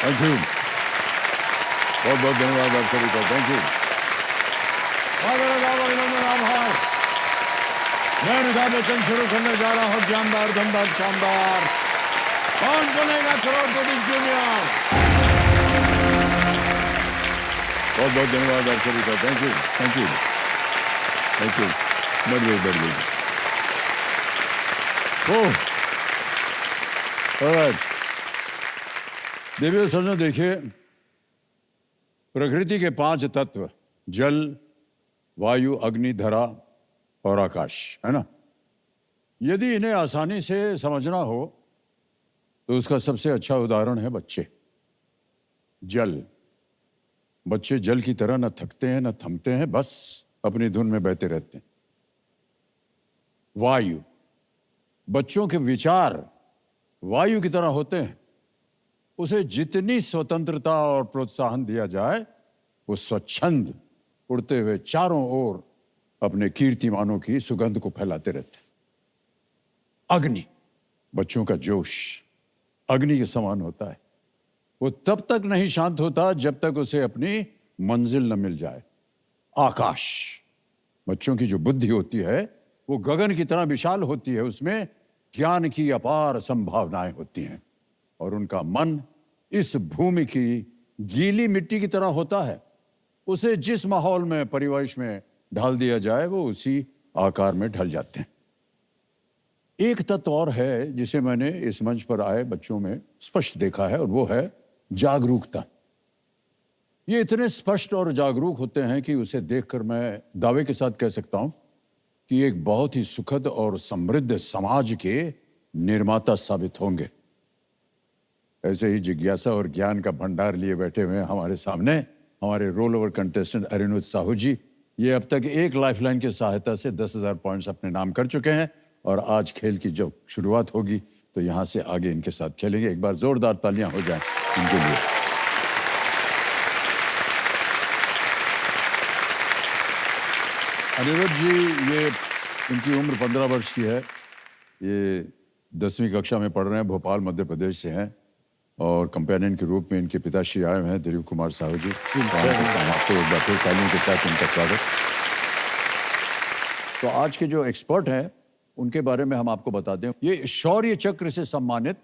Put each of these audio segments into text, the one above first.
Thank you, बहुत बहुत धन्यवाद आप सभी का, थैंक यू। अभिनंदन, आभार। मैं अमिताभ बच्चन शुरू करने जा रहा हूँ जानदार धमदार शानदार कौन बनेगा करोड़पति जूनियर। बहुत बहुत धन्यवाद आप सभी का, thank you thank you thank you. बढ़िया। ओह ऑलराइट, देवियों सज्जनों, देखिए, प्रकृति के 5 तत्व जल, वायु, अग्नि, धरा और आकाश, है ना। यदि इन्हें आसानी से समझना हो तो उसका सबसे अच्छा उदाहरण है बच्चे। जल, बच्चे जल की तरह न थकते हैं न थमते हैं, बस अपनी धुन में बहते रहते हैं। वायु, बच्चों के विचार वायु की तरह होते हैं। उसे जितनी स्वतंत्रता और प्रोत्साहन दिया जाए वो स्वच्छंद उड़ते हुए चारों ओर अपने कीर्तिमानों की सुगंध को फैलाते रहते। अग्नि, बच्चों का जोश अग्नि के समान होता है। वो तब तक नहीं शांत होता जब तक उसे अपनी मंजिल न मिल जाए। आकाश, बच्चों की जो बुद्धि होती है वो गगन की तरह विशाल होती है। उसमें ज्ञान की अपार संभावनाएं होती हैं और उनका मन इस भूमि की गीली मिट्टी की तरह होता है। उसे जिस माहौल में, परिवेश में ढाल दिया जाए वो उसी आकार में ढल जाते हैं। एक तत्व और है जिसे मैंने इस मंच पर आए बच्चों में स्पष्ट देखा है और वो है जागरूकता। ये इतने स्पष्ट और जागरूक होते हैं कि उसे देखकर मैं दावे के साथ कह सकता हूं कि एक बहुत ही सुखद और समृद्ध समाज के निर्माता साबित होंगे। ऐसे ही जिज्ञासा और ज्ञान का भंडार लिए बैठे हुए हमारे सामने हमारे roll over contestant Anirudh Sahu ji. ये अब तक एक लाइफलाइन की सहायता से 10,000 पॉइंट्स अपने नाम कर चुके हैं और आज खेल की जो शुरुआत होगी तो यहां से आगे इनके साथ खेलेंगे। एक बार जोरदार तालियां हो जाएं इनके लिए। अनिरुद्ध जी, ये इनकी उम्र 15 वर्ष की है। ये 10वीं कक्षा में पढ़ रहे हैं, भोपाल मध्य प्रदेश से हैं और कंपेनियन के रूप में इनके पिताश्री आए हुए हैं दिलीप कुमार साहू जी। आपको एक बार फिर तालियों के साथ इनका स्वागत। तो आज के जो एक्सपर्ट हैं उनके बारे में हम आपको बता दें। ये शौर्य चक्र से सम्मानित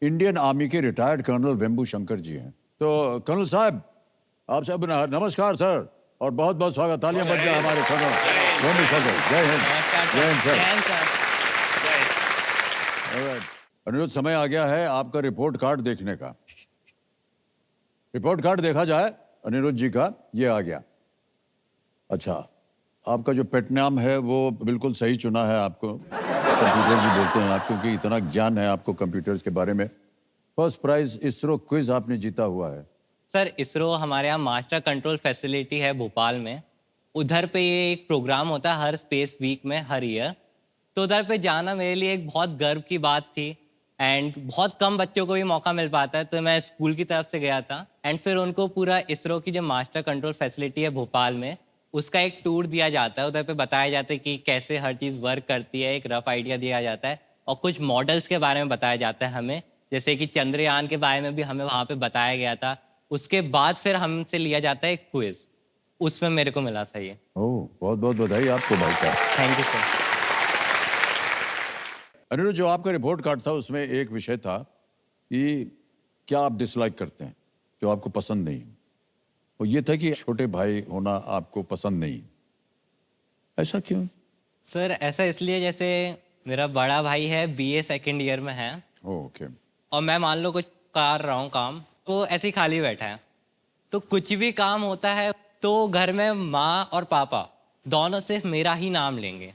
इंडियन आर्मी के रिटायर्ड कर्नल वेम्बू शंकर जी हैं। तो कर्नल साहब, आप सब नमस्कार सर और बहुत बहुत स्वागत। तालियां बज जाए हमारे कर्नल वेम्बू शंकर। जय हिंद। जय हिंद सर। अनिरुद्ध, समय आ गया है आपका रिपोर्ट कार्ड देखने का। रिपोर्ट कार्ड देखा जाए अनिरुद्ध जी का, ये आ गया। अच्छा, आपका जो पेट नाम है वो बिल्कुल सही चुना है आपको। कंप्यूटर जी बोलते हैं आप, क्योंकि इतना ज्ञान है आपको कंप्यूटर्स के बारे में। फर्स्ट प्राइज इसरो क्विज आपने जीता हुआ है। सर, इसरो हमारे यहाँ मास्टर कंट्रोल फैसिलिटी है भोपाल में। उधर पे ये एक प्रोग्राम होता है हर स्पेस वीक में, हर ईयर। तो उधर पे जाना मेरे लिए एक बहुत गर्व की बात थी एंड बहुत कम बच्चों को भी मौका मिल पाता है। तो मैं स्कूल की तरफ से गया था एंड फिर उनको पूरा इसरो की जो मास्टर कंट्रोल फैसिलिटी है भोपाल में, उसका एक टूर दिया जाता है। उधर पे बताया जाता है कि कैसे हर चीज़ वर्क करती है, एक रफ आइडिया दिया जाता है और कुछ मॉडल्स के बारे में बताया जाता है हमें। जैसे कि चंद्रयान के बारे में भी हमें वहाँ पे बताया गया था। उसके बाद फिर हमसे लिया जाता है एक क्विज, उसमें मेरे को मिला था ये। ओह, बहुत बहुत बधाई आपको भाई साहब। Thank you sir. अनिरुद्ध, जो आपका रिपोर्ट कार्ड था उसमें एक विषय था कि क्या आप डिसलाइक करते हैं, जो आपको पसंद नहीं। और ये था कि छोटे भाई होना आपको पसंद नहीं। ऐसा क्यों? सर, ऐसा इसलिए जैसे मेरा बड़ा भाई है, बीए सेकंड ईयर में है। ओके। और मैं मान लो कुछ कर रहा हूँ काम, तो ऐसे ही खाली बैठा है। तो कुछ भी काम होता है तो घर में माँ और पापा दोनों सिर्फ मेरा ही नाम लेंगे।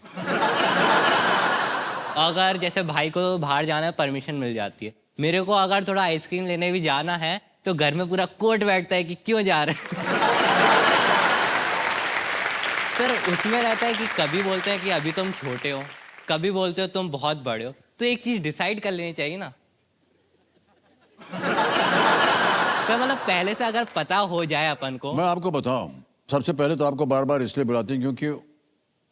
अगर जैसे भाई को बाहर जाना है, परमिशन मिल जाती है। मेरे को अगर थोड़ा आइसक्रीम लेने भी जाना है तो घर में पूरा कोर्ट बैठता है कि क्यों जा रहे हैं। सर, उसमें रहता है कि कभी बोलते हैं कि अभी तुम छोटे हो, कभी बोलते हो तुम बहुत बड़े हो। तो एक चीज डिसाइड कर लेनी चाहिए ना सर। मतलब पहले से अगर पता हो जाए अपन को। मैं आपको बताऊं, सबसे पहले तो आपको बार बार इसलिए बुलाते हैं क्योंकि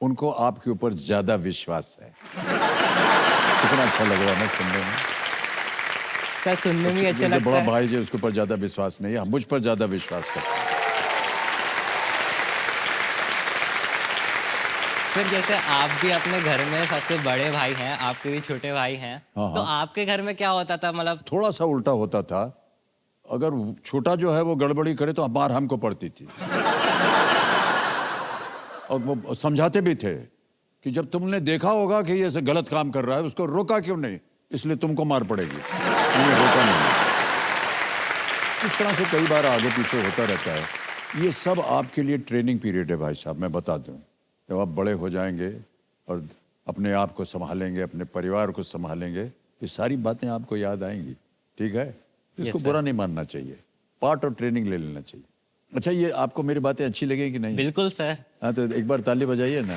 उनको आपके ऊपर ज्यादा विश्वास है। कितना अच्छा लग रहा है ना सुनने में। सर सुनने में ही अच्छा जो लगता बड़ा है। भाई जी उसके ऊपर ज्यादा विश्वास नहीं है, मुझ पर ज्यादा विश्वास करते हैं। फिर जैसे आप भी अपने घर में सबसे बड़े भाई हैं, आपके भी छोटे भाई हैं, हाँ, तो हाँ। आपके घर में क्या होता था मतलब? थोड़ा सा उल्टा होता था, अगर छोटा जो है वो गड़बड़ी करे तो मार हमको पड़ती थी। और वो समझाते भी थे कि जब तुमने देखा होगा कि ये ऐसे गलत काम कर रहा है, उसको रोका क्यों नहीं, इसलिए तुमको मार पड़ेगी, तुमने रोका नहीं। इस तरह से कई बार आगे पीछे होता रहता है। ये सब आपके लिए ट्रेनिंग पीरियड है भाई साहब, मैं बता दूं। जब आप बड़े हो जाएंगे और अपने आप को संभालेंगे, अपने परिवार को संभालेंगे, ये सारी बातें आपको याद आएंगी, ठीक है? इसको sir. बुरा नहीं मानना चाहिए, पार्ट और ट्रेनिंग ले लेना चाहिए। अच्छा, ये आपको मेरी बातें अच्छी लगी कि नहीं? बिल्कुल सर। हाँ, तो एक बार ताली बजाइए ना।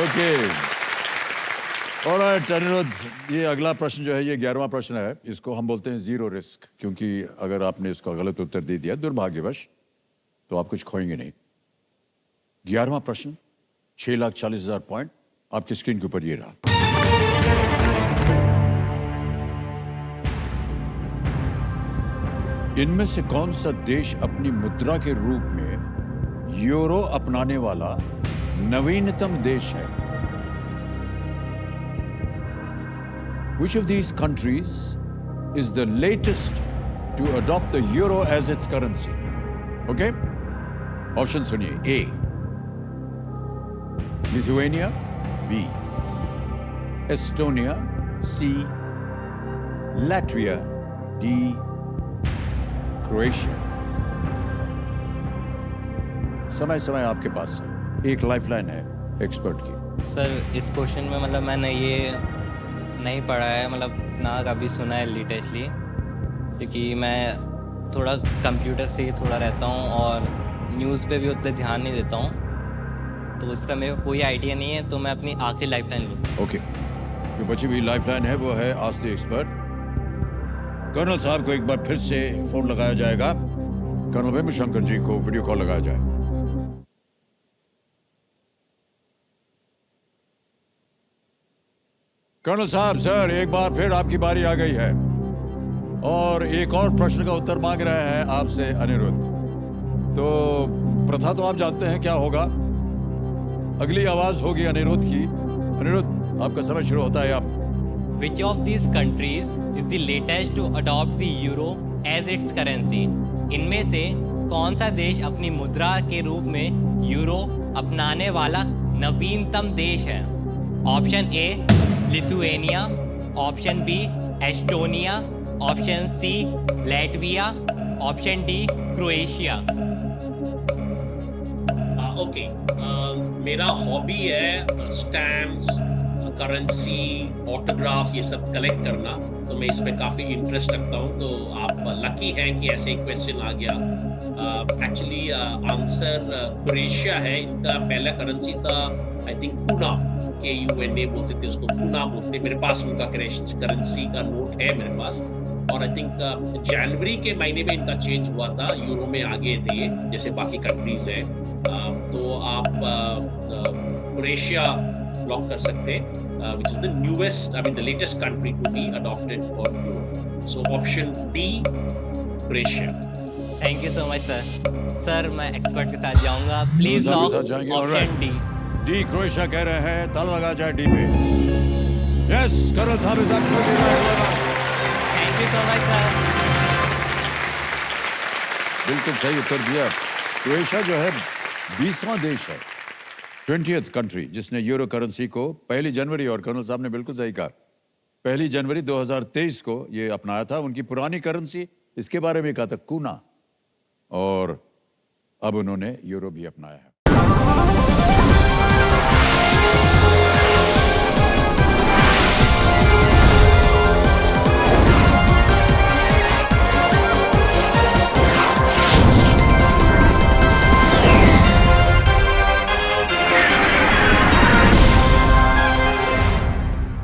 ओके, ऑलराइट अनिरुद्ध, ये अगला प्रश्न जो है ये 11वां प्रश्न है। इसको हम बोलते हैं जीरो रिस्क, क्योंकि अगर आपने इसका गलत उत्तर दे दिया दुर्भाग्यवश तो आप कुछ खोएंगे नहीं। 11वां प्रश्न, 6,40,000 पॉइंट आपकी स्क्रीन के ऊपर ये रहा। इनमें से कौन सा देश अपनी मुद्रा के रूप में यूरो अपनाने वाला नवीनतम देश है? Which of these countries is the latest to adopt the euro as its currency? Okay? Option सुनिए। A, Lithuania, B, Estonia, C, Latvia, D, Croatia। समय समय आपके पास है, एक लाइफलाइन है एक्सपर्ट की। सर इस क्वेश्चन में मतलब मैंने ये नहीं पढ़ा है, मतलब ना कभी सुना है लेटेस्टली, क्योंकि मैं थोड़ा कंप्यूटर से ही थोड़ा रहता हूँ और न्यूज़ पे भी उतना ध्यान नहीं देता हूँ, तो इसका मेरे को कोई आइडिया नहीं है, तो मैं अपनी आखिरी लाइफलाइन लूँ। ओके, जो बची हुई लाइफलाइन है वो है आस्क द एक्सपर्ट। कर्नल साहब को एक बार फिर से फोन लगाया जाएगा, कर्नल वेमुशंकर जी को वीडियो कॉल लगाया जाए। कर्नल साहब, सर एक बार फिर आपकी बारी आ गई है और एक और प्रश्न का उत्तर मांग रहे हैं आपसे अनिरुद्ध। तो प्रथा तो आप जानते हैं क्या होगा, अगली आवाज होगी अनिरुद्ध की। अनिरुद्ध, आपका समय शुरू होता है। आप Which of these countries is the latest to adopt the euro as its currency? इनमें से कौन सा देश अपनी मुद्रा के रूप में यूरो अपनाने वाला नवीनतम देश है? Option A Lithuania, option B Estonia, option C Latvia, option D Croatia. Okay, मेरा हॉबी है स्टैम्प्स, करेंसी, ऑटोग्राफ्स, ये सब कलेक्ट करना, तो मैं इस पे काफ़ी इंटरेस्ट रखता हूँ। तो आप लकी हैं कि ऐसे एक क्वेश्चन आ गया। एक्चुअली आंसर क्रोएशिया है। इनका पहला करेंसी था आई थिंक पूना, KUNA बोलते थे उसको, पूना बोलते। मेरे पास उनका करेंसी का नोट है मेरे पास, और आई थिंक जनवरी के महीने में इनका चेंज हुआ था, यूरो में आ गए थे जैसे बाकी कंट्रीज हैं। तो आप क्रोएशिया लॉक कर सकते हैं, which is the newest, I mean the latest country to be adopted for euro. So option D, Croatia. Thank you so much sir. Sir मैं एक्सपर्ट के साथ जाऊंगा, प्लीज कर्नल साहब लॉक के साथ जाएंगे, ऑप्शन डी। डी क्रोएशिया कह रहे हैं, ताला लगा जाए डी पे। यस, कर्नल साहब इस आप छोड़ दीजिए। Thank you so much sir. बिल्कुल सही उत्तर दिया। क्रोएशिया जो है 20वां देश है, 20th कंट्री जिसने यूरो करेंसी को 1 जनवरी, और कर्नल साहब ने बिल्कुल सही कहा, 1 जनवरी 2023 को ये अपनाया था। उनकी पुरानी करेंसी, इसके बारे में कहा था कूना, और अब उन्होंने यूरो भी अपनाया है।